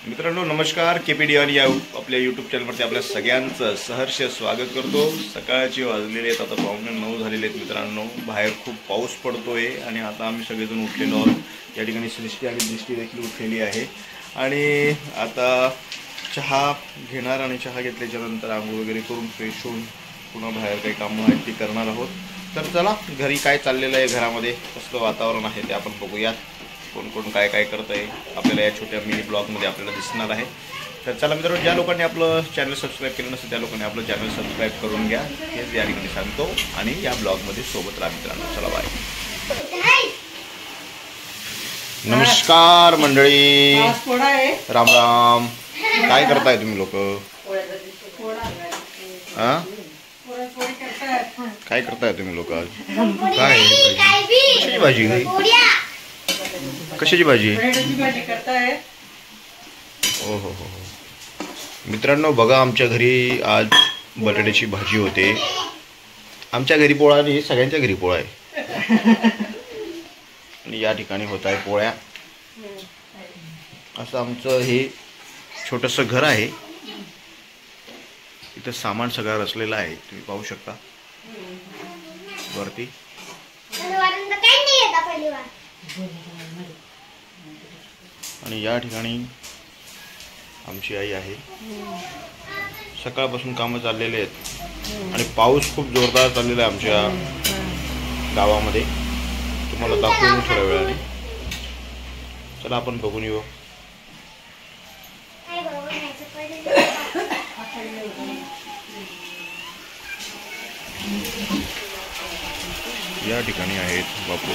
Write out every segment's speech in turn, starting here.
मित्रांनो नमस्कार, केपीडी आणि या आपल्या यूट्यूब चॅनलवरती आपल्या सगळ्यांचं सहर्ष स्वागत करतो। सकाळचे वाजलेले आहेत, आता 9:15 झालेले आहेत मित्रांनो। बाहेर खूप पाऊस पडतोय आणि आता आम्ही सगळेजण उठलेलो आहोत। या ठिकाणी सृष्टी आणि दृष्टी देखील उठलेली आहे आणि आता चहा घेणार आणि चहा घेतल्याच्या नंतर आंघोळ वगैरे करून फ्रेश होऊन पुन्हा बाहेर काही कामं आहेत ती करणार आहोत। तर चला, घरी काय चाललेलं आहे, घरामध्ये कसलं वातावरण आहे ते आपण बघूयात। कोण कोण काय काय करत आहे आपल्याला या छोट्या मिनी ब्लॉगमध्ये आपल्याला दिसणार आहे। तर चला मित्रांनो, ज्या लोकांनी आपलं चॅनल सबस्क्राईब केलं नसेल त्या लोकांनी आपलं चॅनल सबस्क्राईब करून घ्या, हेच या ठिकाणी सांगतो। आणि या ब्लॉगमध्ये सोबत राहा मित्रांनो। चला बाय। नमस्कार मंडळी, राम राम। काय करताय तुम्ही लोक? काय करताय तुम्ही लोक आज? काय कशाची भाजी? कशाची भाजी? हो हो हो मित्रांनो, बघा आमच्या घरी आज बटाट्याची भाजी होते। आमच्या घरी पोळा नाही, सगळ्यांच्या घरी पोळा आहे। आणि या ठिकाणी होत आहे पोळ्या। असं आमचं हे छोटंसं घर आहे। इथं सामान सगळं रचलेलं आहे, तुम्ही पाहू शकता वरती। आणि या ठिकाणी आमची आई आहे। सकाळपासून कामं चाललेले आहेत आणि पाऊस खूप जोरदार चाललेला आहे आमच्या गावामध्ये। तुम्हाला दाखवून थोड्या वेळाने। चला आपण बघून येऊ। या ठिकाणी आहेत बापू,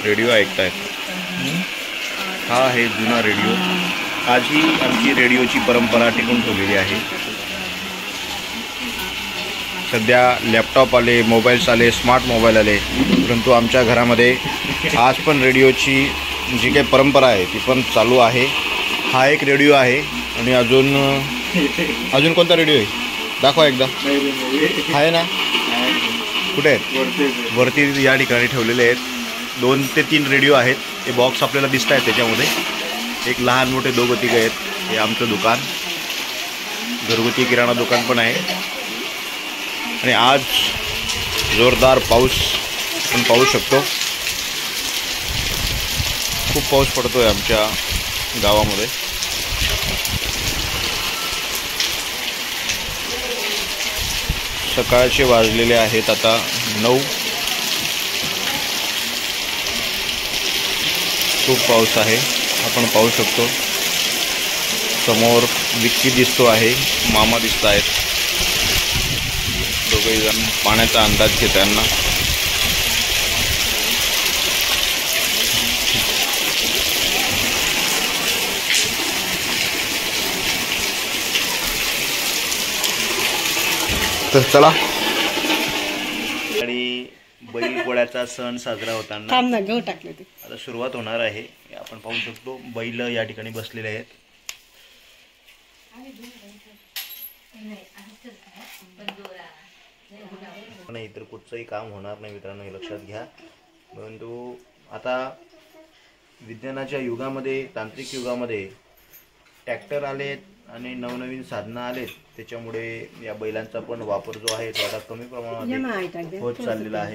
रेडिओ ऐकतायत। हा आहे जुना रेडिओ। आजही आमची रेडिओची परंपरा टिकून ठेवलेली आहे। सध्या लॅपटॉप आले, मोबाईल्स आले, स्मार्ट मोबाईल आले, परंतु आमच्या घरामध्ये आज पण रेडिओची जी काही परंपरा आहे ती पण चालू आहे। हा एक रेडिओ आहे आणि अजून कोणता रेडिओ आहे? दाखवा एकदा। आहे ना? कुठे आहेत? वरती या ठिकाणी ठेवलेले आहेत। 2 ते 3 रेडिओ आहेत। हे बॉक्स आपल्याला दिसत आहेत, त्याच्यामध्ये एक लहान मोठे 2 तिघ आहेत। हे आमचं दुकान, घरगुती किराणा दुकान पण आहे। आणि आज जोरदार पाऊस आपण पाहू शकतो। खूप पाऊस पडतोय आमच्या गावामध्ये। सकाळचे वाजलेले आहेत आता 9। खूप पाऊस आहे, आपण पाहू शकतो। समोर विक्की दिसतो आहे, मामा दिसत आहेत, दोघेही जण पाण्याचा अंदाज घेताना। तर चला, आणि बैलपोळ्याचा सण साजरा होताना आता सुरुवात होणार आहे। आपण पाहू शकतो बैल या ठिकाणी बसलेले आहेत। नाही तर कुठचंही काम होणार नाही मित्रांनो, हे लक्षात घ्या। परंतु आता विज्ञानाच्या युगामध्ये, तांत्रिक युगामध्ये ट्रॅक्टर आलेत आणि नवनवीन साधनं आलेत, त्याच्यामुळे या बैलांचा पण वापर जो आहे तो आता कमी प्रमाणात होत चाललेला आहे।